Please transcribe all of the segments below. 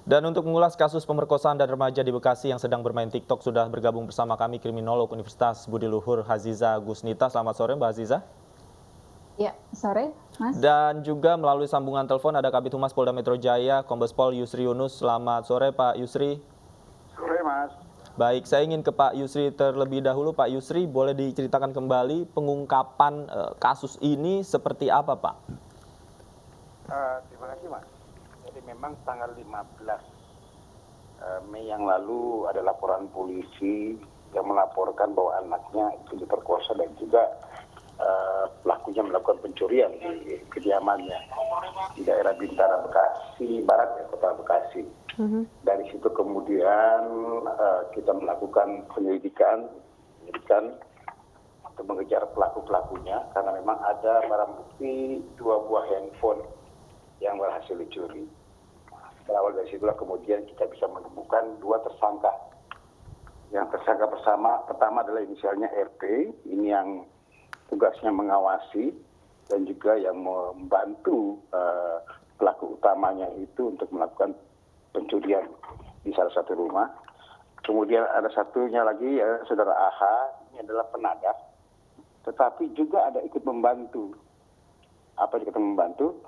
Dan untuk mengulas kasus pemerkosaan dan remaja di Bekasi yang sedang bermain TikTok sudah bergabung bersama kami kriminolog Universitas Budi Luhur Haziza Gusnita. Selamat sore Mbak Haziza. Ya, sore Mas. Dan juga melalui sambungan telepon ada Kabid Humas Polda Metro Jaya, Kombes Pol Yusri Yunus. Selamat sore Pak Yusri. Sore Mas. Baik, saya ingin ke Pak Yusri terlebih dahulu. Pak Yusri, boleh diceritakan kembali pengungkapan kasus ini seperti apa Pak? Terima kasih Mas. Jadi memang tanggal 15 Mei yang lalu ada laporan polisi yang melaporkan bahwa anaknya itu diperkosa dan juga pelakunya melakukan pencurian di kediamannya di daerah Bintara Bekasi Barat, ya, Kota Bekasi. Dari situ kemudian kita melakukan penyelidikan untuk mengejar pelaku-pelakunya karena memang ada barang bukti 2 buah handphone yang berhasil dicuri. Berawal dari situlah kemudian kita bisa menemukan 2 tersangka. Yang tersangka pertama adalah inisialnya RP, ini yang tugasnya mengawasi dan juga yang membantu pelaku utamanya itu untuk melakukan pencurian di salah satu rumah. Kemudian ada satunya lagi ya, saudara AH, ini adalah penadah, tetapi juga ada ikut membantu. Apa yang kita membantu?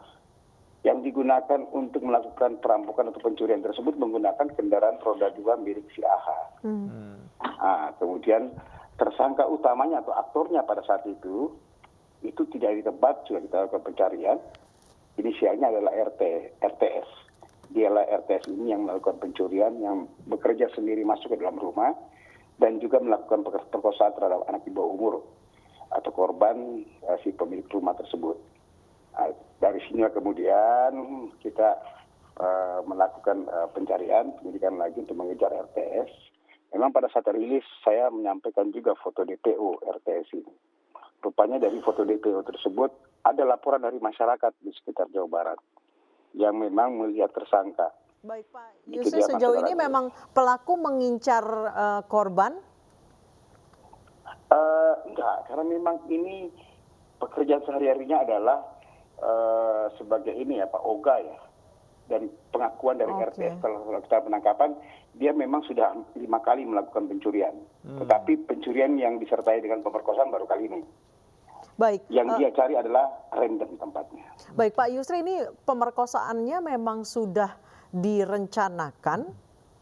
Yang digunakan untuk melakukan perampokan atau pencurian tersebut menggunakan kendaraan roda 2 milik si AH. Kemudian tersangka utamanya atau aktornya pada saat itu tidak di tempat, sudah kita lakukan pencarian. Inisialnya adalah RTS. Dialah RTS ini yang melakukan pencurian, yang bekerja sendiri masuk ke dalam rumah dan juga melakukan perkosaan terhadap anak di bawah umur atau korban si pemilik rumah tersebut. Dari sini kemudian kita melakukan penyelidikan lagi untuk mengejar RTS. Memang pada saat rilis saya menyampaikan juga foto DPO RTS ini. Rupanya dari foto DPO tersebut ada laporan dari masyarakat di sekitar Jawa Barat yang memang melihat tersangka. Baik Pak Yusri, sejauh ini memang pelaku mengincar korban? Enggak, karena memang ini pekerjaan sehari-harinya adalah sebagai ini ya Pak Oga ya. Dan pengakuan dari RTS setelah penangkapan, dia memang sudah 5 kali melakukan pencurian. Tetapi pencurian yang disertai dengan pemerkosaan baru kali ini. Baik. Yang dia cari adalah random tempatnya. Baik Pak Yusri, ini pemerkosaannya memang sudah direncanakan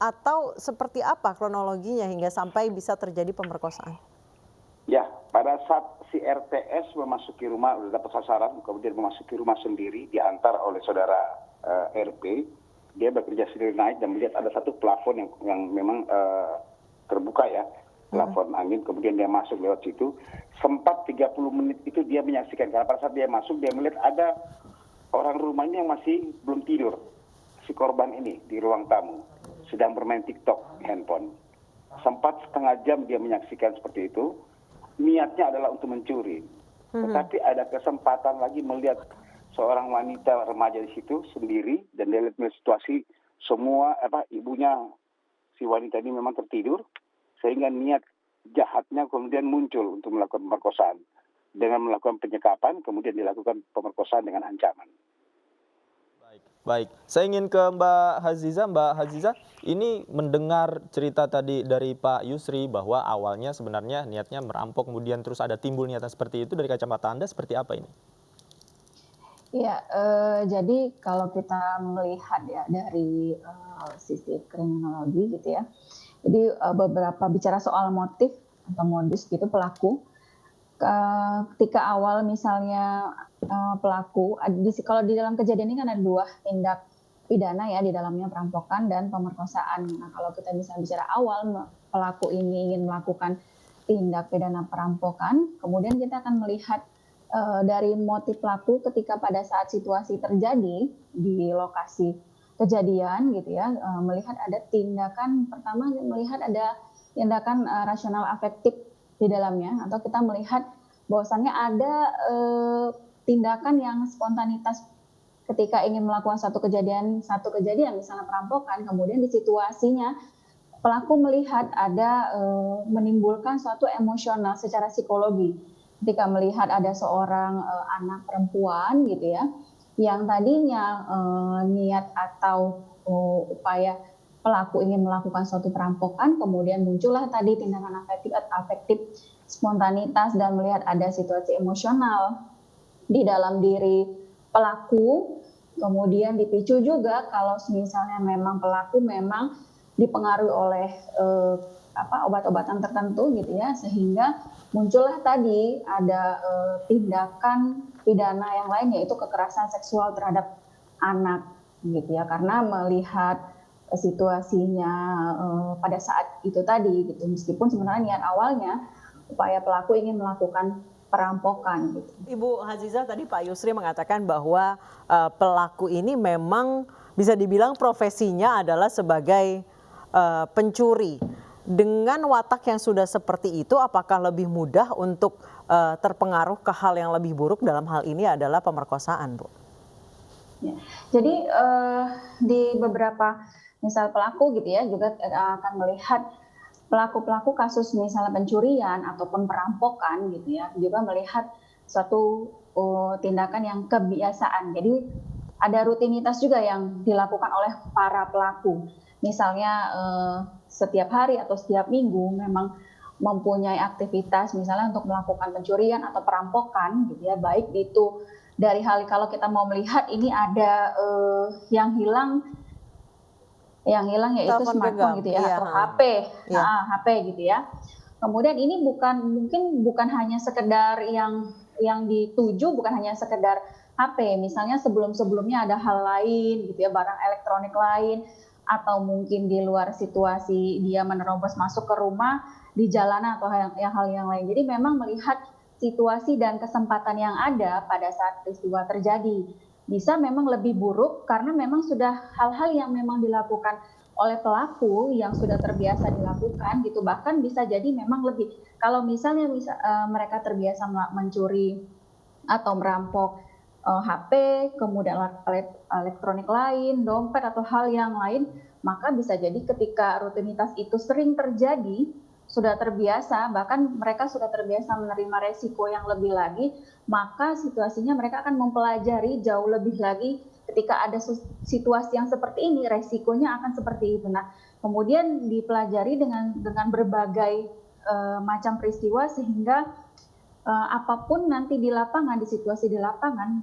atau seperti apa kronologinya hingga sampai bisa terjadi pemerkosaan? Ya, pada saat si RTS memasuki rumah, sudah dapat sasaran, kemudian memasuki rumah sendiri, diantar oleh saudara RP, dia bekerja sendiri naik dan melihat ada satu plafon yang memang terbuka ya, plafon angin, kemudian dia masuk lewat situ. Sempat 30 menit itu dia menyaksikan, karena pada saat dia masuk, dia melihat ada orang rumahnya yang masih belum tidur. Si korban ini di ruang tamu, sedang bermain TikTok handphone. Sempat setengah jam dia menyaksikan seperti itu. Niatnya adalah untuk mencuri. Tetapi ada kesempatan lagi melihat seorang wanita remaja di situ sendiri dan dia lihat situasi semua ibunya si wanita ini memang tertidur sehingga niat jahatnya kemudian muncul untuk melakukan pemerkosaan. Dengan melakukan penyekapan kemudian dilakukan pemerkosaan dengan ancaman. Baik, saya ingin ke Mbak Haziza. Mbak Haziza, ini mendengar cerita tadi dari Pak Yusri bahwa awalnya sebenarnya niatnya merampok, kemudian terus ada timbul niatan seperti itu, dari kacamata Anda seperti apa ini? Ya, jadi kalau kita melihat ya dari sisi kriminologi gitu ya, jadi beberapa bicara soal motif atau modus gitu pelaku, ketika awal misalnya pelaku, kalau di dalam kejadian ini kan ada 2 tindak pidana ya di dalamnya, perampokan dan pemerkosaan. Nah kalau kita bisa bicara awal pelaku ini ingin melakukan tindak pidana perampokan, kemudian kita akan melihat dari motif pelaku ketika pada saat situasi terjadi di lokasi kejadian gitu ya, melihat ada tindakan, pertama melihat ada tindakan rasional afektif di dalamnya, atau kita melihat bahwasannya ada tindakan yang spontanitas ketika ingin melakukan satu kejadian misalnya perampokan, kemudian di situasinya pelaku melihat ada menimbulkan suatu emosional secara psikologi ketika melihat ada seorang anak perempuan gitu ya, yang tadinya niat atau upaya pelaku ingin melakukan suatu perampokan, kemudian muncullah tadi tindakan afektif, spontanitas, dan melihat ada situasi emosional di dalam diri pelaku, kemudian dipicu juga kalau misalnya memang pelaku memang dipengaruhi oleh obat-obatan tertentu gitu ya, sehingga muncullah tadi ada tindakan pidana yang lain, yaitu kekerasan seksual terhadap anak gitu ya, karena melihat situasinya pada saat itu tadi gitu, meskipun sebenarnya niat awalnya upaya pelaku ingin melakukan perampokan gitu. Ibu Haziza, tadi Pak Yusri mengatakan bahwa pelaku ini memang bisa dibilang profesinya adalah sebagai pencuri. Dengan watak yang sudah seperti itu, apakah lebih mudah untuk terpengaruh ke hal yang lebih buruk, dalam hal ini adalah pemerkosaan, Bu? Ya. Jadi di beberapa misal pelaku gitu ya juga akan melihat pelaku-pelaku kasus misalnya pencurian ataupun perampokan gitu ya, juga melihat suatu tindakan yang kebiasaan. Jadi ada rutinitas juga yang dilakukan oleh para pelaku. Misalnya setiap hari atau setiap minggu memang mempunyai aktivitas misalnya untuk melakukan pencurian atau perampokan gitu ya, baik itu dari hal kalau kita mau melihat ini ada yang hilang yaitu Telepon smartphone genggam, gitu ya, iya, atau HP, iya. HP gitu ya. Kemudian ini bukan hanya sekedar yang dituju, bukan hanya sekedar HP. Misalnya sebelumnya ada hal lain gitu ya, barang elektronik lain, atau mungkin di luar situasi dia menerobos masuk ke rumah di jalanan atau hal yang lain. Jadi memang melihat situasi dan kesempatan yang ada pada saat peristiwa terjadi. Bisa memang lebih buruk karena memang sudah hal-hal yang memang dilakukan oleh pelaku yang sudah terbiasa dilakukan gitu, bahkan bisa jadi memang lebih, kalau misalnya mereka terbiasa mencuri atau merampok HP, kemudian elektronik lain, dompet atau hal yang lain, maka bisa jadi ketika rutinitas itu sering terjadi, sudah terbiasa, bahkan mereka sudah terbiasa menerima resiko yang lebih lagi, maka situasinya mereka akan mempelajari jauh lebih lagi ketika ada situasi yang seperti ini, resikonya akan seperti itu. Nah, kemudian dipelajari dengan berbagai macam peristiwa sehingga apapun nanti di lapangan, di situasi di lapangan,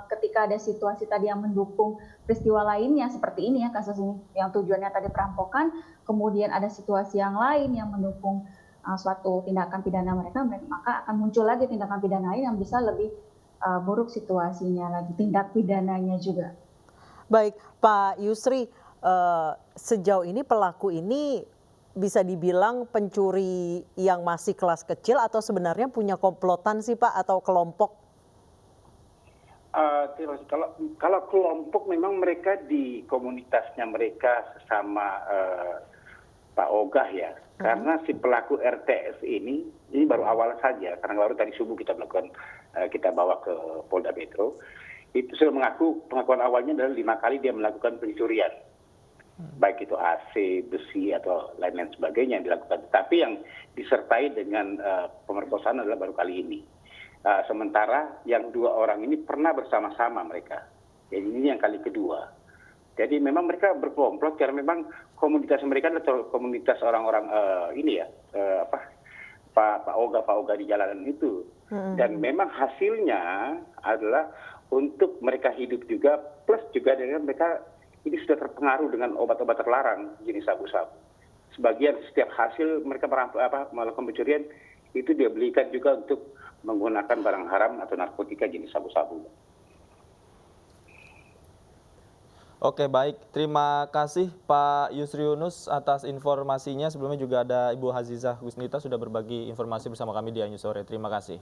ketika ada situasi tadi yang mendukung peristiwa lainnya seperti ini ya, kasus ini yang tujuannya tadi perampokan, kemudian ada situasi yang lain yang mendukung suatu tindakan pidana mereka, maka akan muncul lagi tindakan pidana lain yang bisa lebih buruk situasinya lagi, tindak pidananya juga. Baik, Pak Yusri, sejauh ini pelaku ini bisa dibilang pencuri yang masih kelas kecil atau sebenarnya punya komplotan sih Pak, atau kelompok? Kalau kelompok memang mereka di komunitasnya mereka sesama Pak Ogah ya, karena si pelaku RTS ini baru awal saja, karena baru tadi subuh kita bawa ke Polda Metro, itu sudah pengakuan awalnya adalah 5 kali dia melakukan pencurian, baik itu AC, besi atau lain-lain sebagainya yang dilakukan. Tapi yang disertai dengan pemerkosaan adalah baru kali ini. Sementara yang 2 orang ini pernah bersama-sama mereka. Jadi ini yang kali kedua. Jadi memang mereka berkomplot karena memang komunitas mereka adalah komunitas orang-orang Pak Oga di jalanan itu. Dan memang hasilnya adalah untuk mereka hidup juga, plus juga dengan mereka ini sudah terpengaruh dengan obat-obat terlarang jenis sabu-sabu. Sebagian setiap hasil mereka melakukan pencurian itu dia belikan juga untuk menggunakan barang haram atau narkotika jenis sabu-sabu. Oke, baik. Terima kasih Pak Yusri Yunus atas informasinya. Sebelumnya juga ada Ibu Hazizah Gusnita sudah berbagi informasi bersama kami di Anju Sore. Terima kasih.